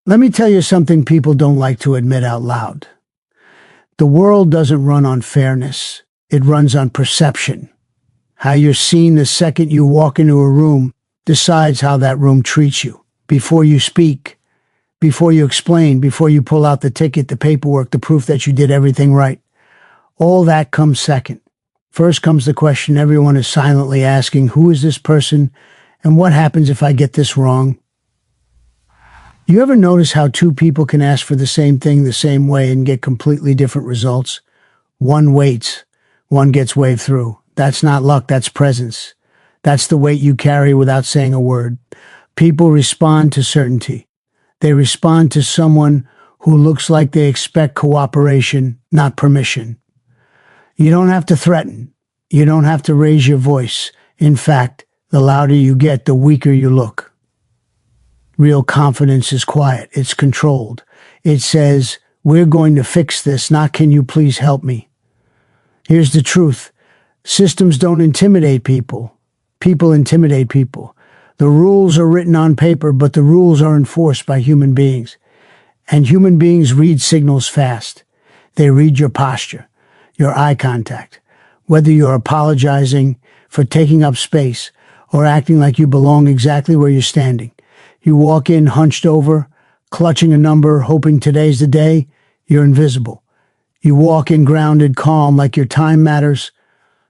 Let me tell you something people don't like to admit out loud. The world doesn't run on fairness. It runs on perception. How you're seen the second you walk into a room decides how that room treats you. Before you speak, before you explain, before you pull out the ticket, the paperwork, the proof that you did everything right. All that comes second. First comes the question everyone is silently asking, who is this person and what happens if I get this wrong? You ever notice how two people can ask for the same thing the same way and get completely different results? One waits, one gets waved through. That's not luck, that's presence. That's the weight you carry without saying a word. People respond to certainty. They respond to someone who looks like they expect cooperation, not permission. You don't have to threaten. You don't have to raise your voice. In fact, the louder you get, the weaker you look. Real confidence is quiet. It's controlled. It says, we're going to fix this, not can you please help me. Here's the truth. Systems don't intimidate people. People intimidate people. The rules are written on paper, but the rules are enforced by human beings. And human beings read signals fast. They read your posture, your eye contact, whether you're apologizing for taking up space or acting like you belong exactly where you're standing. You walk in hunched over, clutching a number, hoping today's the day, you're invisible. You walk in grounded, calm, like your time matters.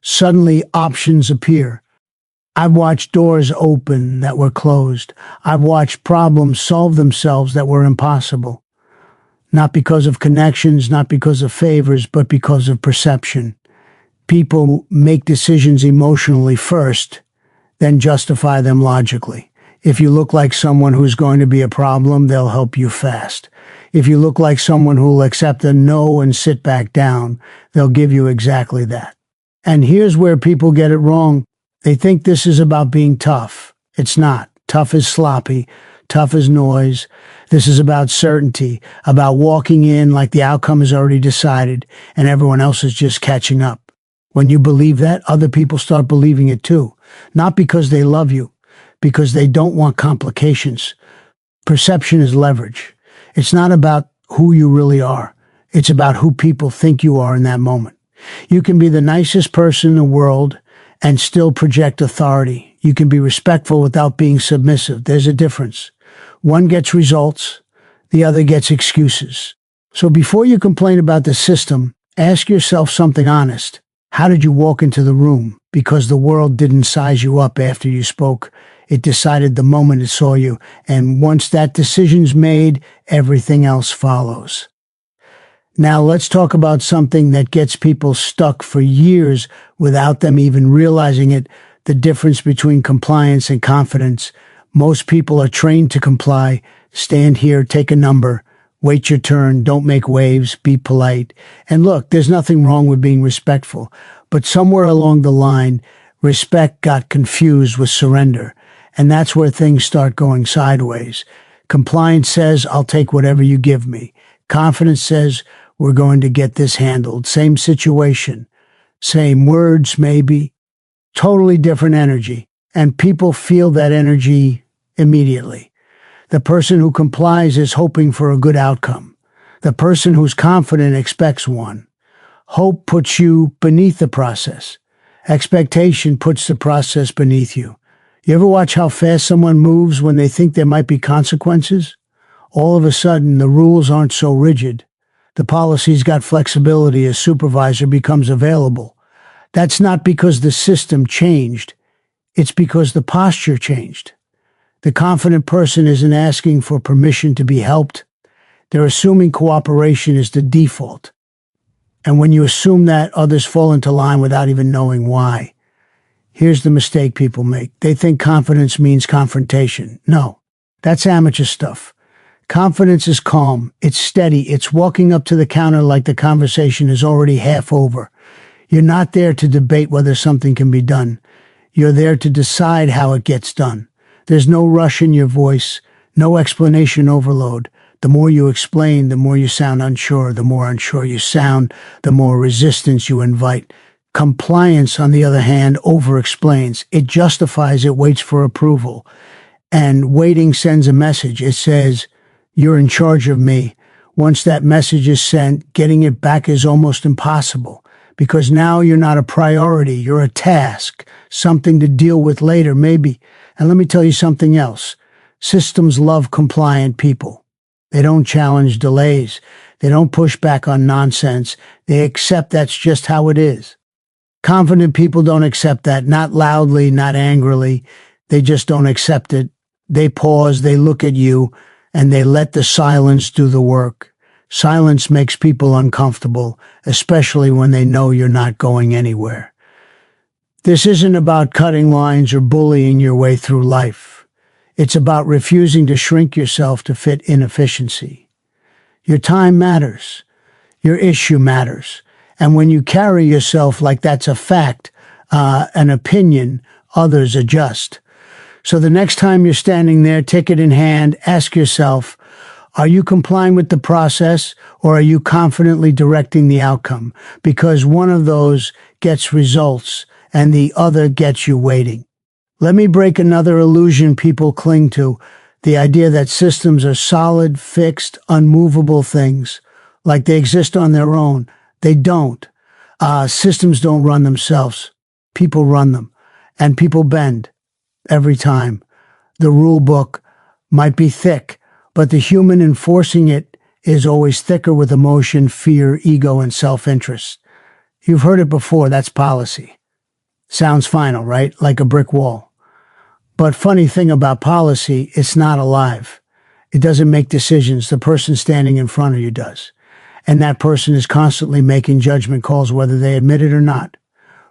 Suddenly, options appear. I've watched doors open that were closed. I've watched problems solve themselves that were impossible. Not because of connections, not because of favors, but because of perception. People make decisions emotionally first, then justify them logically. If you look like someone who's going to be a problem, they'll help you fast. If you look like someone who'll accept a no and sit back down, they'll give you exactly that. And here's where people get it wrong. They think this is about being tough. It's not. Tough is sloppy. Tough is noise. This is about certainty, about walking in like the outcome is already decided and everyone else is just catching up. When you believe that, other people start believing it too. Not because they love you, because they don't want complications. Perception is leverage. It's not about who you really are. It's about who people think you are in that moment. You can be the nicest person in the world and still project authority. You can be respectful without being submissive. There's a difference. One gets results, the other gets excuses. So before you complain about the system, ask yourself something honest. How did you walk into the room? Because the world didn't size you up after you spoke. It decided the moment it saw you. And once that decision's made, everything else follows. Now let's talk about something that gets people stuck for years without them even realizing it, the difference between compliance and confidence. Most people are trained to comply. Stand here, take a number, wait your turn, don't make waves, be polite. And look, there's nothing wrong with being respectful, but somewhere along the line, respect got confused with surrender. And that's where things start going sideways. Compliance says, I'll take whatever you give me. Confidence says, we're going to get this handled. Same situation, same words maybe, totally different energy. And people feel that energy immediately. The person who complies is hoping for a good outcome. The person who's confident expects one. Hope puts you beneath the process. Expectation puts the process beneath you. You ever watch how fast someone moves when they think there might be consequences? All of a sudden, the rules aren't so rigid. The policy's got flexibility as supervisor becomes available. That's not because the system changed. It's because the posture changed. The confident person isn't asking for permission to be helped. They're assuming cooperation is the default. And when you assume that, others fall into line without even knowing why. Here's the mistake people make. They think confidence means confrontation. No, that's amateur stuff. Confidence is calm. It's steady. It's walking up to the counter like the conversation is already half over. You're not there to debate whether something can be done. You're there to decide how it gets done. There's no rush in your voice, no explanation overload. The more you explain, the more you sound unsure. The more unsure you sound, the more resistance you invite. Compliance, on the other hand, over-explains. It justifies, it waits for approval. And waiting sends a message. It says, You're in charge of me. Once that message is sent, getting it back is almost impossible because now you're not a priority. You're a task, something to deal with later, maybe. And let me tell you something else. Systems love compliant people. They don't challenge delays. They don't push back on nonsense. They accept that's just how it is. Confident people don't accept that, not loudly, not angrily. They just don't accept it. They pause, they look at you, and they let the silence do the work. Silence makes people uncomfortable, especially when they know you're not going anywhere. This isn't about cutting lines or bullying your way through life. It's about refusing to shrink yourself to fit inefficiency. Your time matters. Your issue matters. And when you carry yourself like that's a fact, an opinion, others adjust. So the next time you're standing there, ticket in hand, ask yourself, are you complying with the process or are you confidently directing the outcome? Because one of those gets results and the other gets you waiting. Let me break another illusion people cling to, the idea that systems are solid, fixed, unmovable things, like they exist on their own. They don't. Systems don't run themselves. People run them, and people bend every time. The rule book might be thick, but the human enforcing it is always thicker with emotion, fear, ego, and self-interest. You've heard it before, that's policy. Sounds final, right? Like a brick wall. But funny thing about policy, it's not alive. It doesn't make decisions. The person standing in front of you does. And that person is constantly making judgment calls whether they admit it or not.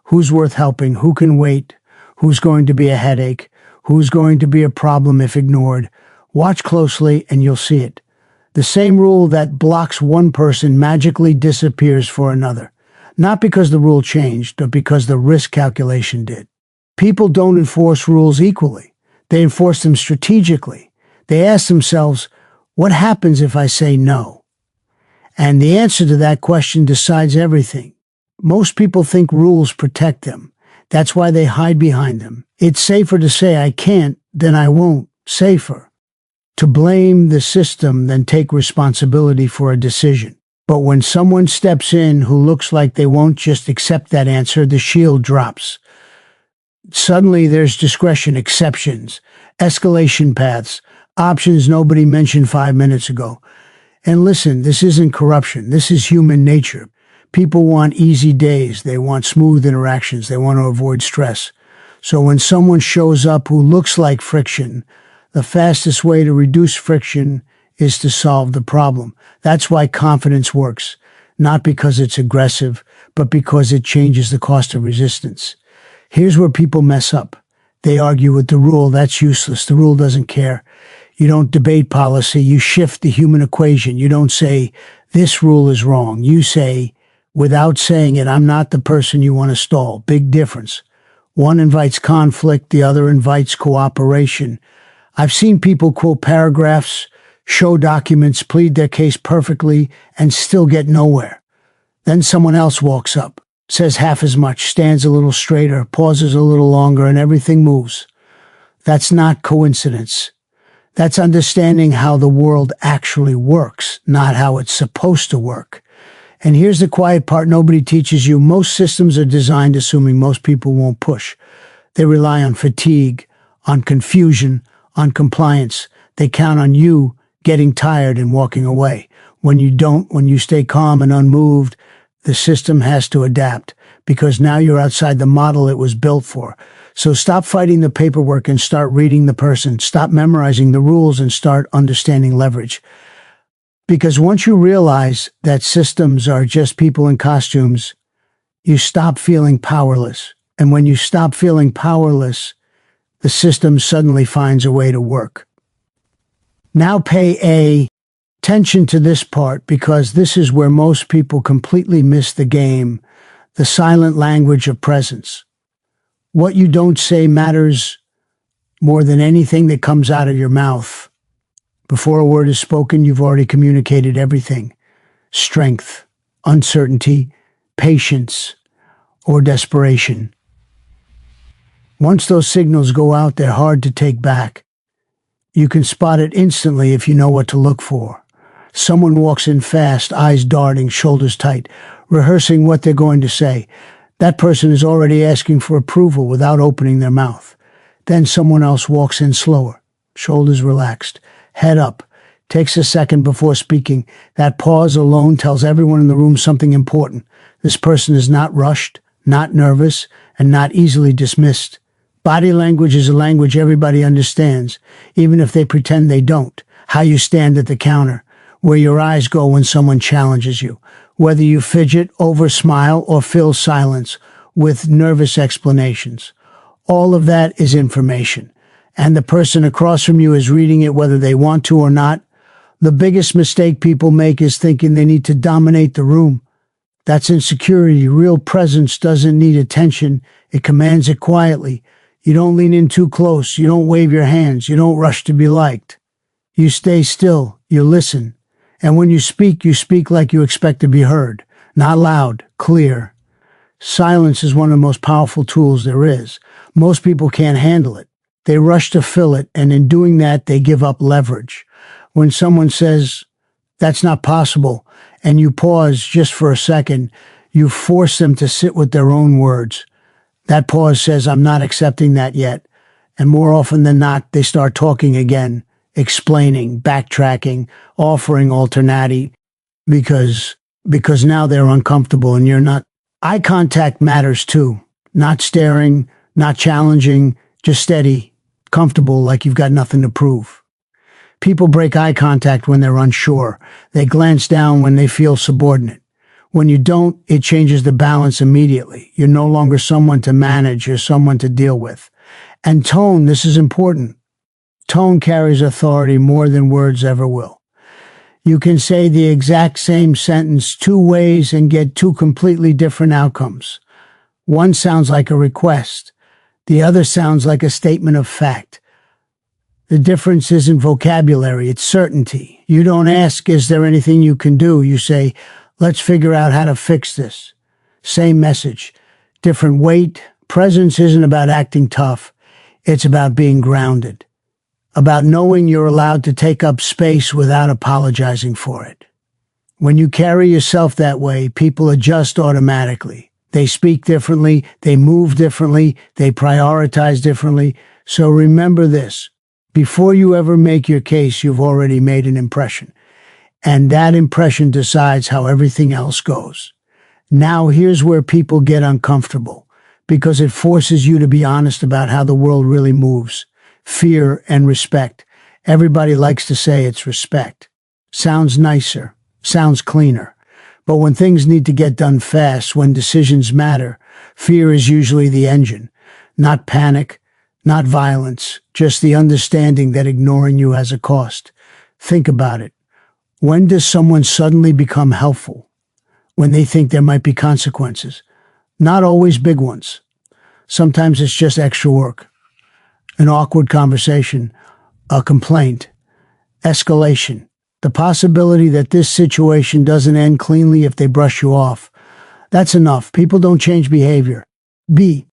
Who's worth helping? Who can wait? Who's going to be a headache? Who's going to be a problem if ignored? Watch closely and you'll see it. The same rule that blocks one person magically disappears for another. Not because the rule changed, but because the risk calculation did. People don't enforce rules equally. They enforce them strategically. They ask themselves, what happens if I say no? And the answer to that question decides everything. Most people think rules protect them. That's why they hide behind them. It's safer to say I can't than I won't. Safer to blame the system than take responsibility for a decision. But when someone steps in who looks like they won't just accept that answer, the shield drops. Suddenly there's discretion, exceptions, escalation paths, options nobody mentioned 5 minutes ago. And listen, this isn't corruption. This is human nature. People want easy days. They want smooth interactions. They want to avoid stress. So when someone shows up who looks like friction, the fastest way to reduce friction is to solve the problem. That's why confidence works. Not because it's aggressive, but because it changes the cost of resistance. Here's where people mess up. They argue with the rule. That's useless. The rule doesn't care. You don't debate policy. You shift the human equation. You don't say, this rule is wrong. You say, without saying it, I'm not the person you want to stall. Big difference. One invites conflict. The other invites cooperation. I've seen people quote paragraphs, show documents, plead their case perfectly, and still get nowhere. Then someone else walks up, says half as much, stands a little straighter, pauses a little longer, and everything moves. That's not coincidence. That's understanding how the world actually works, not how it's supposed to work. And here's the quiet part nobody teaches you. Most systems are designed assuming most people won't push. They rely on fatigue, on confusion, on compliance. They count on you getting tired and walking away. When you don't, when you stay calm and unmoved, the system has to adapt because now you're outside the model it was built for. So stop fighting the paperwork and start reading the person. Stop memorizing the rules and start understanding leverage. Because once you realize that systems are just people in costumes, you stop feeling powerless. And when you stop feeling powerless, the system suddenly finds a way to work. Now pay attention to this part because this is where most people completely miss the game, the silent language of presence. What you don't say matters more than anything that comes out of your mouth. Before a word is spoken, you've already communicated everything. Strength, uncertainty, patience, or desperation. Once those signals go out, they're hard to take back. You can spot it instantly if you know what to look for. Someone walks in fast, eyes darting, shoulders tight, rehearsing what they're going to say. That person is already asking for approval without opening their mouth. Then someone else walks in slower, shoulders relaxed, head up, takes a second before speaking. That pause alone tells everyone in the room something important. This person is not rushed, not nervous, and not easily dismissed. Body language is a language everybody understands, even if they pretend they don't. How you stand at the counter, where your eyes go when someone challenges you, whether you fidget, over-smile, or fill silence with nervous explanations. All of that is information, and the person across from you is reading it whether they want to or not. The biggest mistake people make is thinking they need to dominate the room. That's insecurity. Real presence doesn't need attention. It commands it quietly. You don't lean in too close. You don't wave your hands. You don't rush to be liked. You stay still. You listen. And when you speak like you expect to be heard. Not loud, clear. Silence is one of the most powerful tools there is. Most people can't handle it. They rush to fill it, and in doing that, they give up leverage. When someone says, "That's not possible," and you pause just for a second, you force them to sit with their own words. That pause says, "I'm not accepting that yet." And more often than not, they start talking again, explaining, backtracking, offering alternative, because now they're uncomfortable and you're not. Eye contact matters too. Not staring, not challenging, just steady, comfortable, like you've got nothing to prove. People break eye contact when they're unsure. They glance down when they feel subordinate. When you don't, it changes the balance immediately. You're no longer someone to manage, you're someone to deal with. And tone, this is important. Tone carries authority more than words ever will. You can say the exact same sentence two ways and get two completely different outcomes. One sounds like a request. The other sounds like a statement of fact. The difference isn't vocabulary, it's certainty. You don't ask, "Is there anything you can do?" You say, "Let's figure out how to fix this." Same message, different weight. Presence isn't about acting tough. It's about being grounded. About knowing you're allowed to take up space without apologizing for it. When you carry yourself that way, people adjust automatically. They speak differently, they move differently, they prioritize differently. So remember this. Before you ever make your case, you've already made an impression. And that impression decides how everything else goes. Now here's where people get uncomfortable, because it forces you to be honest about how the world really moves. Fear and respect. Everybody likes to say it's respect. Sounds nicer, sounds cleaner. But when things need to get done fast, when decisions matter, fear is usually the engine. Not panic, not violence, just the understanding that ignoring you has a cost. Think about it. When does someone suddenly become helpful? When they think there might be consequences. Not always big ones. Sometimes it's just extra work. An awkward conversation, a complaint, escalation. The possibility that this situation doesn't end cleanly if they brush you off. That's enough. People don't change behavior. B.